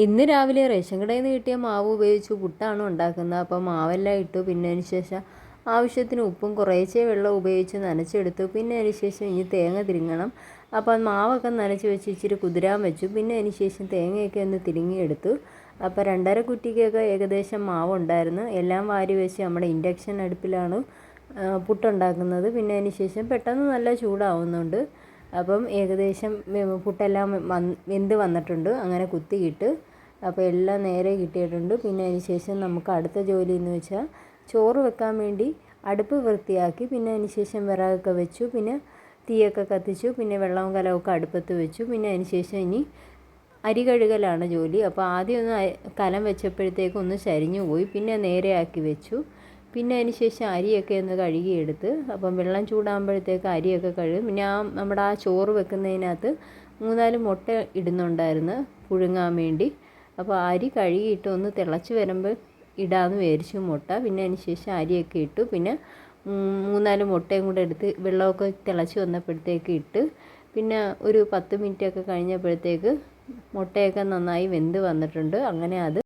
ഇന്ന് രാവിലെ റേഷൻ കടയിൽ നിന്ന് കിട്ടിയ മാവ് ഉപയോഗിച്ച് പുട്ടാണ് ഉണ്ടാക്കുന്നത്. അപ്പോൾ മാവെല്ലാം ഇട്ടു. പിന്നെ അതിന് ശേഷം ആവശ്യത്തിന് ഉപ്പും കുറേശ്ശെ വെള്ളം ഉപയോഗിച്ച് നനച്ചെടുത്തു. പിന്നെ അതിന് ശേഷം ഇനി തേങ്ങ തിരുങ്ങണം. അപ്പോൾ മാവൊക്കെ നനച്ച് വെച്ച് ഇച്ചിരി കുതിരാൻ വെച്ചു. പിന്നെ അതിന് ശേഷം തേങ്ങയൊക്കെ ഒന്ന് തിരുങ്ങിയെടുത്തു. അപ്പോൾ 2.5 കുറ്റിക്കൊക്കെ ഏകദേശം മാവുണ്ടായിരുന്നു. എല്ലാം വാരി വെച്ച് നമ്മുടെ ഇൻഡക്ഷൻ അടുപ്പിലാണ് പുട്ടുണ്ടാക്കുന്നത്. പിന്നെ അതിന് ശേഷം പെട്ടെന്ന് നല്ല ചൂടാവുന്നുണ്ട്. അപ്പം ഏകദേശം പുട്ടെല്ലാം വെന്ത് വന്നിട്ടുണ്ട്. അങ്ങനെ കുത്തിയിട്ട് അപ്പോൾ എല്ലാം നേരെ കിട്ടിയിട്ടുണ്ട്. പിന്നെ അതിന് ശേഷം നമുക്ക് അടുത്ത ജോലി എന്ന് വെച്ചാൽ ചോറ് വെക്കാൻ വേണ്ടി അടുപ്പ് വൃത്തിയാക്കി. പിന്നെ അതിന് ശേഷം വിറകൊക്കെ വെച്ചു. പിന്നെ തീയൊക്കെ കത്തിച്ചു. പിന്നെ വെള്ളവും കലമൊക്കെ അടുപ്പത്ത് വെച്ചു. പിന്നെ അതിന് ശേഷം ഇനി അരി കഴുകലാണ് ജോലി. അപ്പോൾ ആദ്യം ഒന്ന് കലം വെച്ചപ്പോഴത്തേക്കും ഒന്ന് ചരിഞ്ഞു പോയി. പിന്നെ നേരെയാക്കി വെച്ചു. പിന്നെ അതിന് ശേഷം അരിയൊക്കെ ഒന്ന് കഴുകിയെടുത്ത്. അപ്പം വെള്ളം ചൂടാകുമ്പോഴത്തേക്ക് അരിയൊക്കെ കഴുകും. പിന്നെ നമ്മുടെ ചോറ് വെക്കുന്നതിനകത്ത് 3-4 മുട്ട ഇടുന്നുണ്ടായിരുന്നു പുഴുങ്ങാൻ വേണ്ടി. അപ്പോൾ അരി കഴുകിയിട്ട് ഒന്ന് തിളച്ച് വരുമ്പോൾ ഇടാമെന്ന് വിചാരിച്ചു മുട്ട. പിന്നെ അതിന് ശേഷം അരിയൊക്കെ ഇട്ടു. പിന്നെ 3-4 മുട്ടയും കൂടെ എടുത്ത് വെള്ളമൊക്കെ തിളച്ച് വന്നപ്പോഴത്തേക്ക് ഇട്ട്. പിന്നെ ഒരു 10 മിനിറ്റൊക്കെ കഴിഞ്ഞപ്പോഴത്തേക്ക് മുട്ടയൊക്കെ നന്നായി വെന്ത് വന്നിട്ടുണ്ട്. അങ്ങനെ അത്